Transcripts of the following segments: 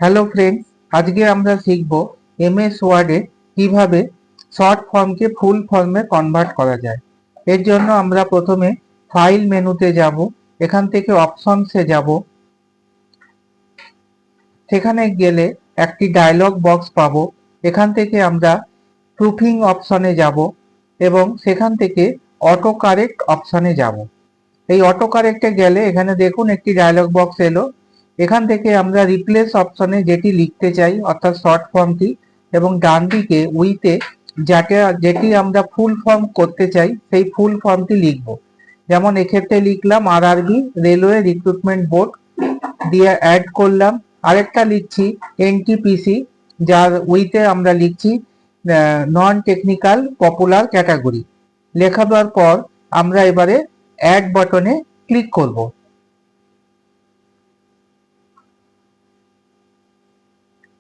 Hello friends, আজকে আমরা শিখব এমএস ওয়ার্ডে কিভাবে শর্ট ফর্মকে ফুল ফর্মে কনভার্ট করা যায়। এর জন্য আমরা প্রথমে ফাইল মেনুতে যাব, এখান থেকে অপশনসে যাব। সেখানে গেলে একটি ডায়লগ বক্স পাবো। এখান থেকে আমরা প্রুফিং অপশনে যাব এবং সেখান থেকে অটো কারেক্ট অপশনে যাব। এই অটো কারেক্টে গেলে এখানে দেখুন একটি ডায়লগ বক্স এলো। এখান থেকে আমরা রিপ্লেস অপশনে যেটি লিখতে চাই অর্থাৎ শর্ট ফর্মটি, এবং ডান দিকে উইথে যেটি আমরা ফুল ফর্ম করতে চাই সেই ফুল ফর্মটি লিখব। যেমন এক্ষেত্রে লিখলাম আরআরবি রেলওয়ে রিক্রুটমেন্ট বোর্ড দিয়ে অ্যাড করলাম। আরেকটা লিখছি এনটিপিসি, যার উইথে আমরা লিখছি নন টেকনিক্যাল পপুলার ক্যাটাগরি। লেখা দেওয়ার পর আমরা এবারে অ্যাড বাটনে ক্লিক করব।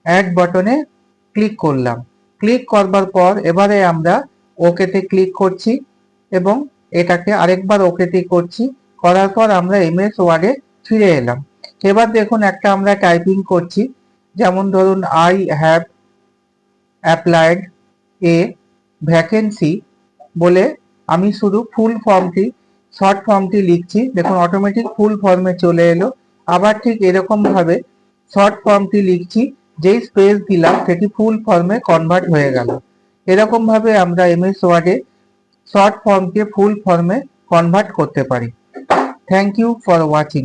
অ্যাড বাটনে ক্লিক করলাম। ক্লিক করবার পর এবারে আমরা ওকেতে ক্লিক করছি এবং এটাকে আরেকবার ওকেতে করছি। করার পর আমরা এমএস ওয়ার্ডে ফিরে এলাম। এবার দেখুন একটা আমরা টাইপিং করছি, যেমন ধরুন I have applied A vacancy বলে আমি শুধু ফুল ফর্মটি শর্ট ফর্মটি লিখছি। দেখুন অটোমেটিক ফুল ফর্মে চলে এলো। আবার ঠিক এরকম ভাবে শর্ট ফর্মটি লিখছি, যেই স্পেস দিলাম সেটি ফুল ফর্মে কনভার্ট হয়ে গেল। এরকম ভাবে আমরা এমএস ওয়ার্ডে শর্ট ফর্মকে ফুল ফর্মে কনভার্ট করতে পারি। Thank you for watching.